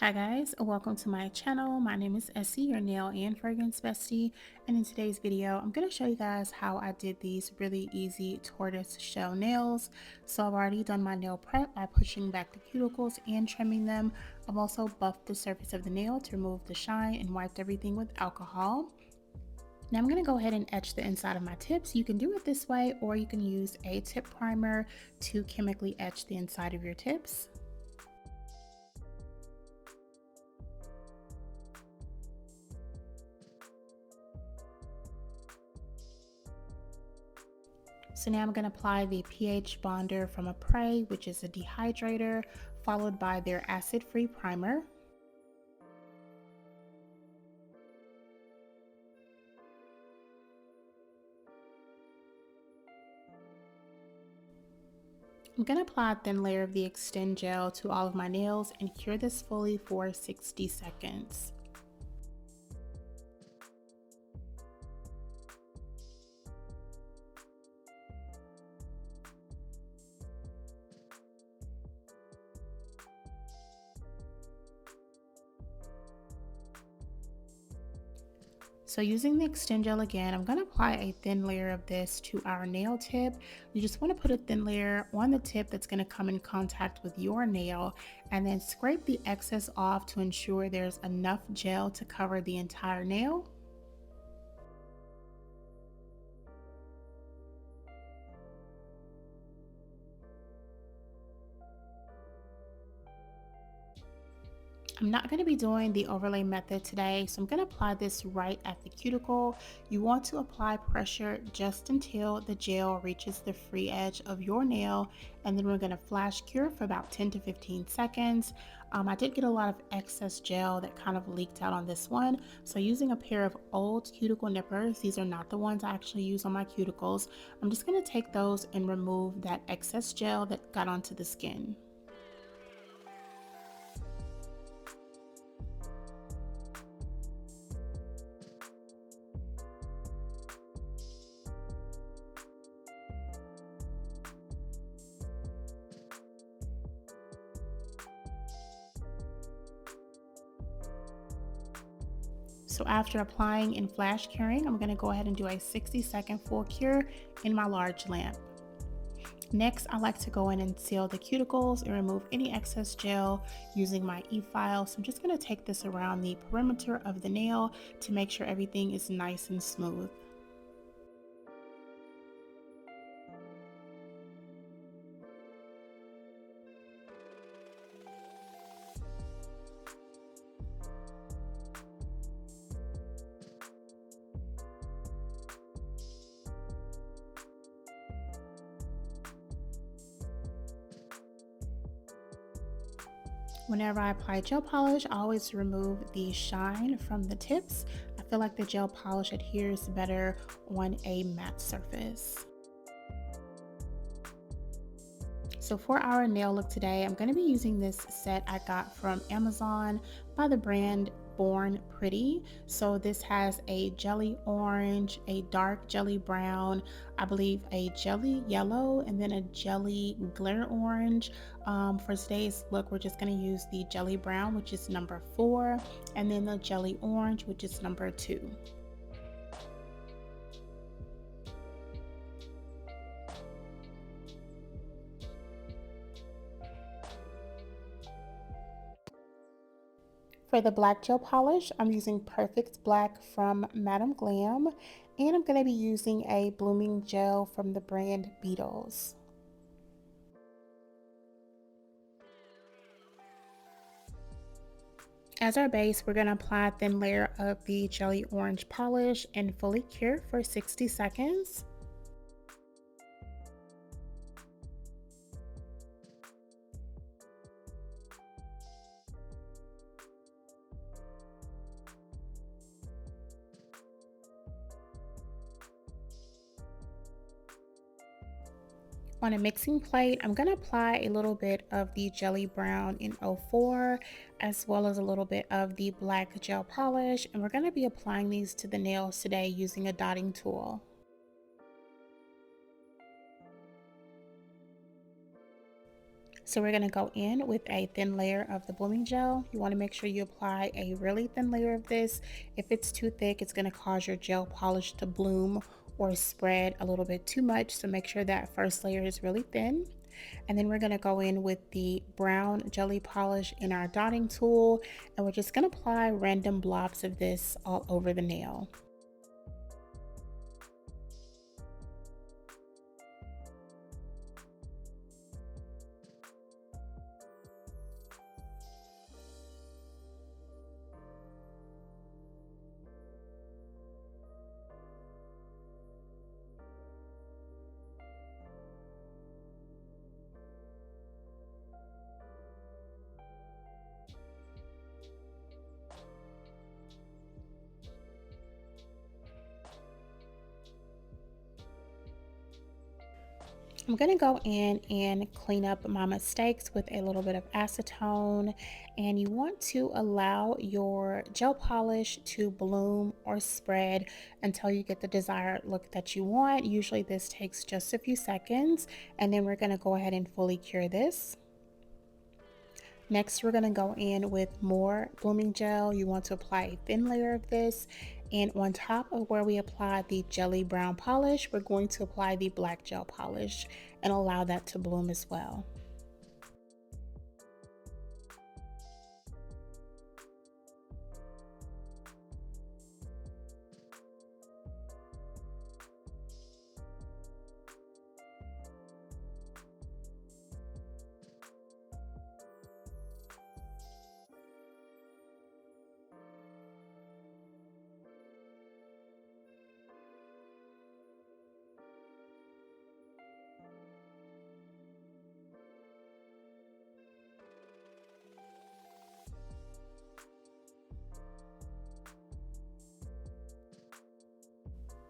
Hi guys, welcome to my channel. My name is Essie, your nail and fragrance bestie, and in today's video I'm going to show you guys how I did these really easy tortoise shell nails. So I've already done my nail prep by pushing back the cuticles and trimming them. I've also buffed the surface of the nail to remove the shine and wiped everything with alcohol. Now I'm going to go ahead and etch the inside of my tips. You can do it this way, or you can use a tip primer to chemically etch the inside of your tips. So now I'm going to apply the pH bonder from Apres, which is a dehydrator, followed by their acid-free primer. I'm going to apply a thin layer of the Extend Gel to all of my nails and cure this fully for 60 seconds. So using the Extend Gel again, I'm going to apply a thin layer of this to our nail tip. You just want to put a thin layer on the tip that's going to come in contact with your nail, and then scrape the excess off to ensure there's enough gel to cover the entire nail. I'm not going to be doing the overlay method today, so I'm going to apply this right at the cuticle. You want to apply pressure just until the gel reaches the free edge of your nail, and then we're going to flash cure for about 10 to 15 seconds. I did get a lot of excess gel that kind of leaked out on this one, so using a pair of old cuticle nippers, these are not the ones I actually use on my cuticles, I'm just going to take those and remove that excess gel that got onto the skin. So after applying and flash curing, I'm going to go ahead and do a 60-second full cure in my large lamp. Next, I like to go in and seal the cuticles and remove any excess gel using my e-file. So I'm just going to take this around the perimeter of the nail to make sure everything is nice and smooth. Whenever I apply gel polish, I always remove the shine from the tips. I feel like the gel polish adheres better on a matte surface. So for our nail look today, I'm going to be using this set I got from Amazon by the brand Born Pretty. So this has a jelly orange, a dark jelly brown, I believe a jelly yellow, and then a jelly glare orange. For today's look, we're just going to use the jelly brown, which is number 4, and then the jelly orange, which is number 2. For the black gel polish, I'm using Perfect Black from Madam Glam, and I'm going to be using a blooming gel from the brand Beetles. As our base, we're going to apply a thin layer of the jelly orange polish and fully cure for 60 seconds. On a mixing plate, I'm going to apply a little bit of the jelly brown in 04, as well as a little bit of the black gel polish, and we're going to be applying these to the nails today using a dotting tool. So we're going to go in with a thin layer of the blooming gel. You want to make sure you apply a really thin layer of this. If it's too thick, it's going to cause your gel polish to bloom or spread a little bit too much. So make sure that first layer is really thin. And then we're going to go in with the brown jelly polish in our dotting tool, and we're just going to apply random blobs of this all over the nail. I'm going to go in and clean up my mistakes with a little bit of acetone, and you want to allow your gel polish to bloom or spread until you get the desired look that you want. Usually this takes just a few seconds, and then we're going to go ahead and fully cure this. Next, we're going to go in with more blooming gel. You want to apply a thin layer of this. And on top of where we applied the jelly brown polish, we're going to apply the black gel polish and allow that to bloom as well.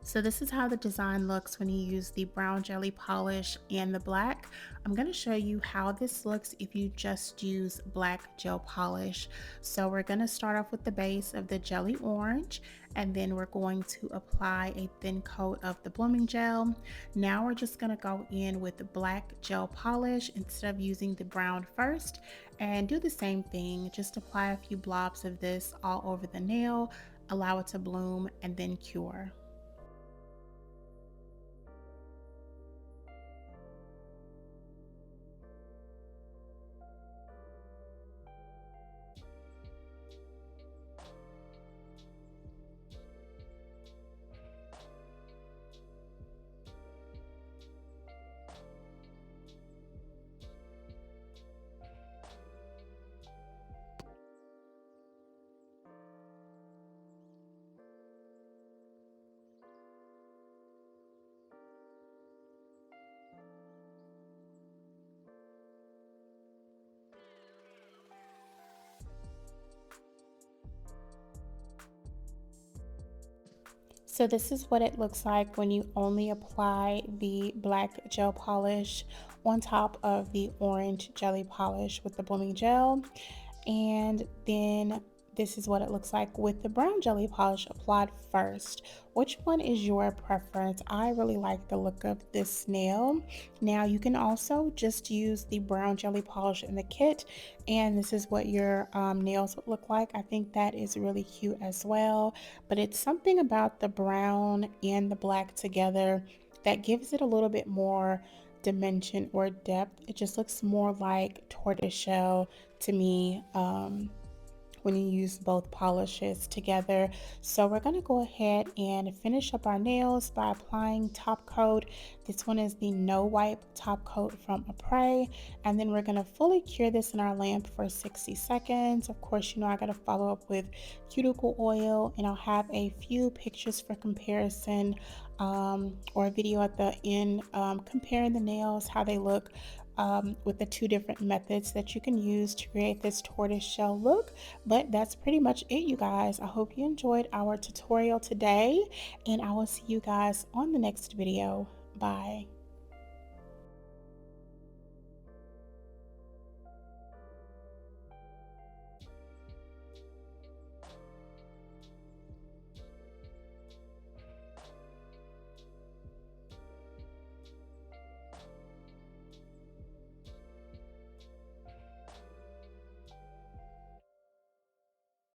So this is how the design looks when you use the brown jelly polish and the black. I'm going to show you how this looks if you just use black gel polish. So we're going to start off with the base of the jelly orange, and then we're going to apply a thin coat of the blooming gel. Now we're just going to go in with the black gel polish instead of using the brown first, and do the same thing. Just apply a few blobs of this all over the nail, allow it to bloom, and then cure. So this is what it looks like when you only apply the black gel polish on top of the orange jelly polish with the blooming gel. And then this is what it looks like with the brown jelly polish applied first. Which one is your preference? I really like the look of this nail. Now you can also just use the brown jelly polish in the kit, and this is what your nails would look like. I think that is really cute as well, but it's something about the brown and the black together that gives it a little bit more dimension or depth. It just looks more like tortoiseshell to me when you use both polishes together. So we're going to go ahead and finish up our nails by applying top coat. This one is the no wipe top coat from Apres, and then we're going to fully cure this in our lamp for 60 seconds. Of course, you know I got to follow up with cuticle oil, and I'll have a few pictures for comparison, or a video at the end, comparing the nails, how they look, with the two different methods that you can use to create this tortoise shell look. But that's pretty much it, you guys. I hope you enjoyed our tutorial today, and I will see you guys on the next video. Bye.